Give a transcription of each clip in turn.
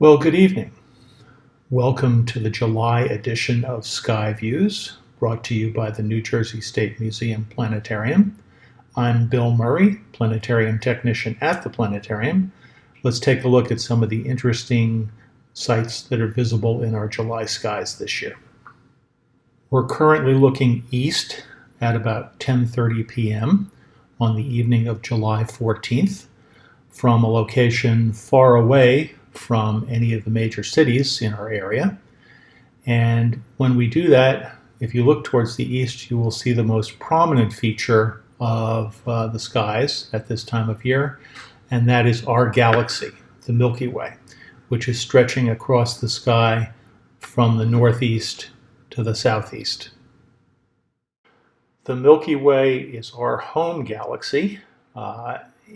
Well, good evening. Welcome to the July edition of Sky Views, brought to you by the New Jersey State Museum Planetarium. I'm Bill Murray, planetarium technician at the Planetarium. Let's take a look at some of the interesting sights that are visible in our July skies this year. We're currently looking east at about 10:30 p.m. on the evening of July 14th from a location far away from any of the major cities in our area. And when we do that, if you look towards the east, you will see the most prominent feature of the skies at this time of year, and that is our galaxy, the Milky Way, which is stretching across the sky from the northeast to the southeast. The Milky Way is our home galaxy.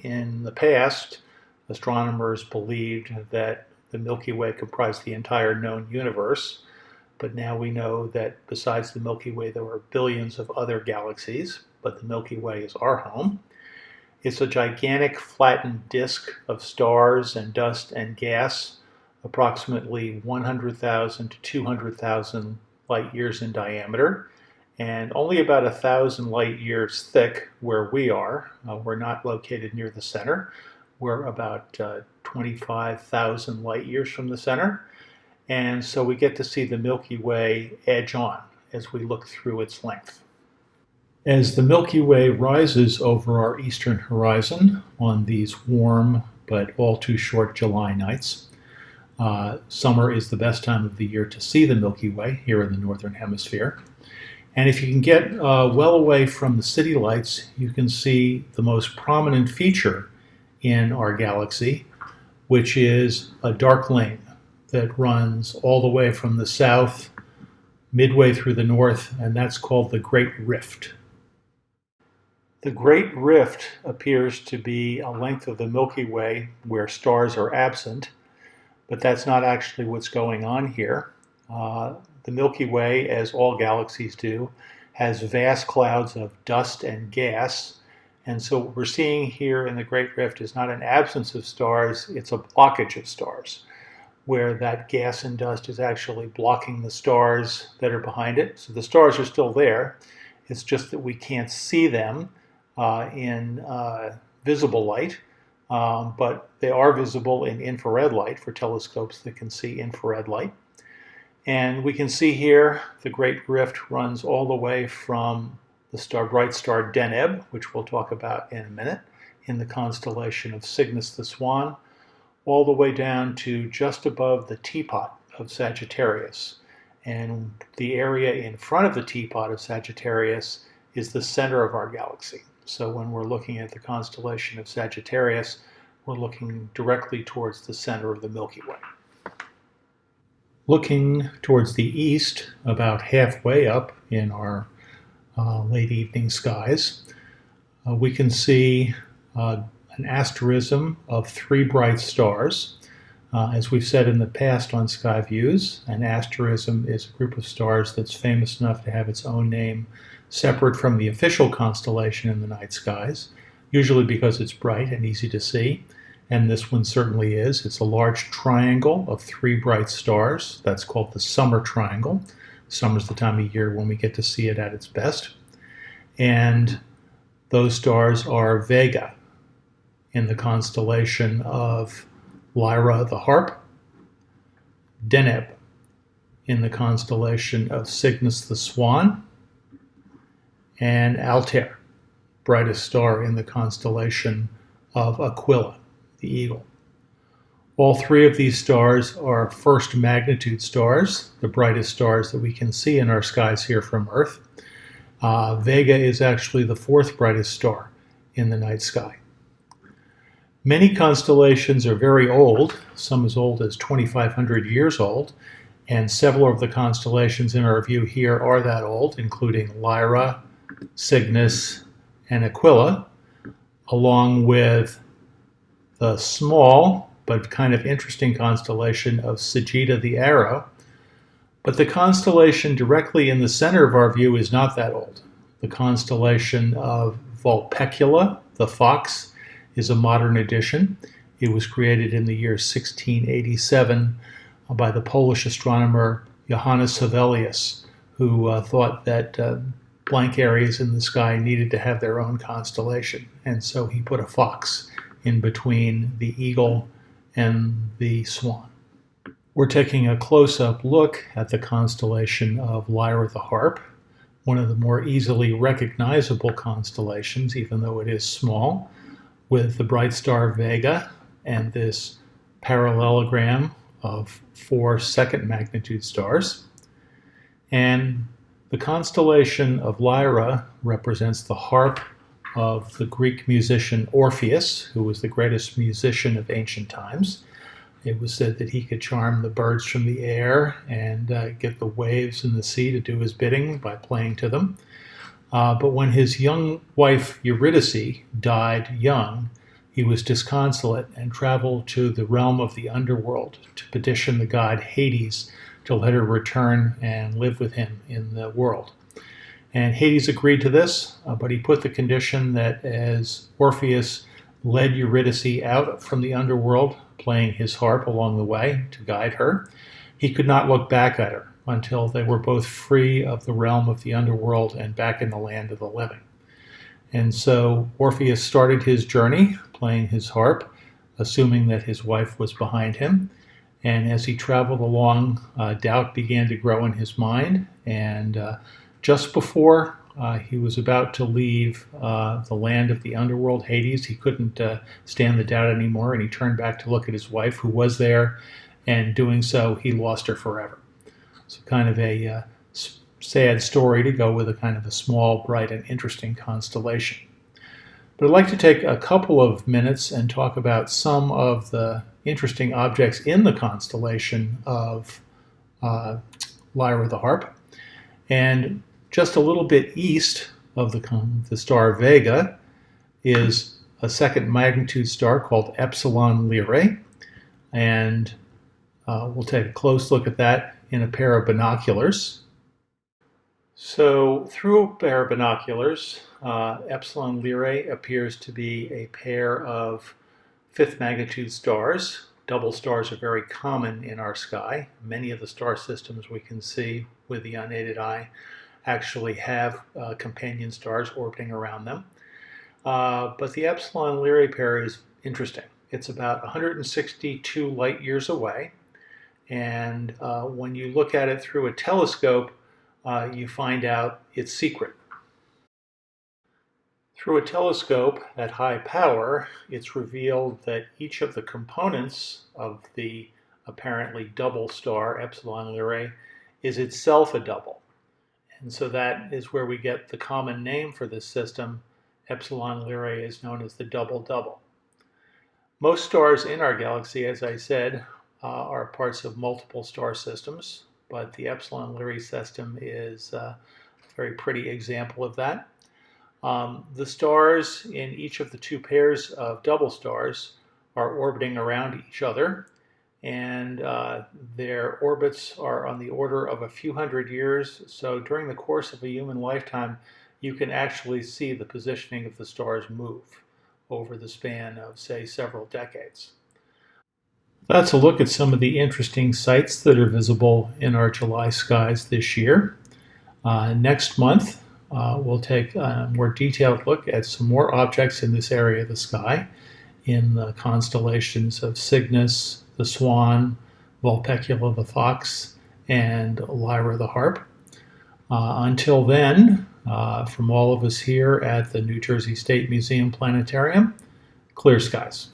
In the past, astronomers believed that the Milky Way comprised the entire known universe, but now we know that besides the Milky Way there are billions of other galaxies, but the Milky Way is our home. It's a gigantic flattened disk of stars and dust and gas, approximately 100,000 to 200,000 light years in diameter, and only about 1,000 light years thick where we are. We're not located near the center. We're about 25,000 light years from the center, and so we get to see the Milky Way edge on as we look through its length. As the Milky Way rises over our eastern horizon on these warm but all too short July nights, summer is the best time of the year to see the Milky Way here in the northern hemisphere. And if you can get well away from the city lights, you can see the most prominent feature in our galaxy, which is a dark lane that runs all the way from the south, midway through the north, and that's called the Great Rift. The Great Rift appears to be a length of the Milky Way where stars are absent, but that's not actually what's going on here. The Milky Way, as all galaxies do, has vast clouds of dust and gas. And so what we're seeing here in the Great Rift is not an absence of stars, it's a blockage of stars, where that gas and dust is actually blocking the stars that are behind it. So the stars are still there, it's just that we can't see them in visible light, but they are visible in infrared light for telescopes that can see infrared light. And we can see here the Great Rift runs all the way from the bright star Deneb, which we'll talk about in a minute, in the constellation of Cygnus the Swan, all the way down to just above the teapot of Sagittarius. And the area in front of the teapot of Sagittarius is the center of our galaxy. So when we're looking at the constellation of Sagittarius, we're looking directly towards the center of the Milky Way. Looking towards the east, about halfway up in our late evening skies, we can see an asterism of three bright stars. As we've said in the past on Sky Views, an asterism is a group of stars that's famous enough to have its own name separate from the official constellation in the night skies, usually because it's bright and easy to see. And this one certainly is. It's a large triangle of three bright stars. That's called the summer triangle. Summer's the time of year when we get to see it at its best. And those stars are Vega in the constellation of Lyra the Harp, Deneb in the constellation of Cygnus the Swan, and Altair, brightest star in the constellation of Aquila, the Eagle. All three of these stars are first magnitude stars, the brightest stars that we can see in our skies here from Earth. Vega is actually the fourth brightest star in the night sky. Many constellations are very old, some as old as 2,500 years old, and several of the constellations in our view here are that old, including Lyra, Cygnus, and Aquila, along with the small but kind of interesting constellation of Sagittarius the Arrow. But the constellation directly in the center of our view is not that old. The constellation of Vulpecula, the Fox, is a modern addition, It was created in the year 1687 by the Polish astronomer Johannes Hevelius, who thought that blank areas in the sky needed to have their own constellation. And so he put a fox in between the eagle and the swan. We're taking a close-up look at the constellation of Lyra the Harp, one of the more easily recognizable constellations, even though it is small, with the bright star Vega and this parallelogram of 4 second magnitude stars. And the constellation of Lyra represents the harp of the Greek musician Orpheus, who was the greatest musician of ancient times. It was said that he could charm the birds from the air and get the waves in the sea to do his bidding by playing to them. But when his young wife Eurydice died young, he was disconsolate and traveled to the realm of the underworld to petition the god Hades to let her return and live with him in the world. And Hades agreed to this, but he put the condition that as Orpheus led Eurydice out from the underworld, playing his harp along the way to guide her, he could not look back at her until they were both free of the realm of the underworld and back in the land of the living. And so Orpheus started his journey playing his harp, assuming that his wife was behind him. And as he traveled along, doubt began to grow in his mind. And just before he was about to leave the land of the underworld, Hades, he couldn't stand the doubt anymore, and he turned back to look at his wife, who was there, and doing so, he lost her forever. So kind of a sad story to go with a kind of a small, bright, and interesting constellation. But I'd like to take a couple of minutes and talk about some of the interesting objects in the constellation of Lyra the Harp. And just a little bit east of the star Vega is a second magnitude star called Epsilon Lyrae. And we'll take a close look at that in a pair of binoculars. So through a pair of binoculars, Epsilon Lyrae appears to be a pair of fifth magnitude stars. Double stars are very common in our sky. Many of the star systems we can see with the unaided eye actually have companion stars orbiting around them. But the Epsilon Lyrae pair is interesting. It's about 162 light years away. And when you look at it through a telescope, you find out its secret. Through a telescope at high power, it's revealed that each of the components of the apparently double star, Epsilon Lyrae, is itself a double. And so that is where we get the common name for this system. Epsilon Lyrae is known as the double-double. Most stars in our galaxy, as I said, are parts of multiple star systems, but the Epsilon Lyrae system is a very pretty example of that. The stars in each of the two pairs of double stars are orbiting around each other, and their orbits are on the order of a few hundred years. So during the course of a human lifetime, you can actually see the positioning of the stars move over the span of, say, several decades. That's a look at some of the interesting sights that are visible in our July skies this year. Next month, we'll take a more detailed look at some more objects in this area of the sky in the constellations of Cygnus, the Swan, Vulpecula the Fox, and Lyra the Harp. Until then, from all of us here at the New Jersey State Museum Planetarium, clear skies.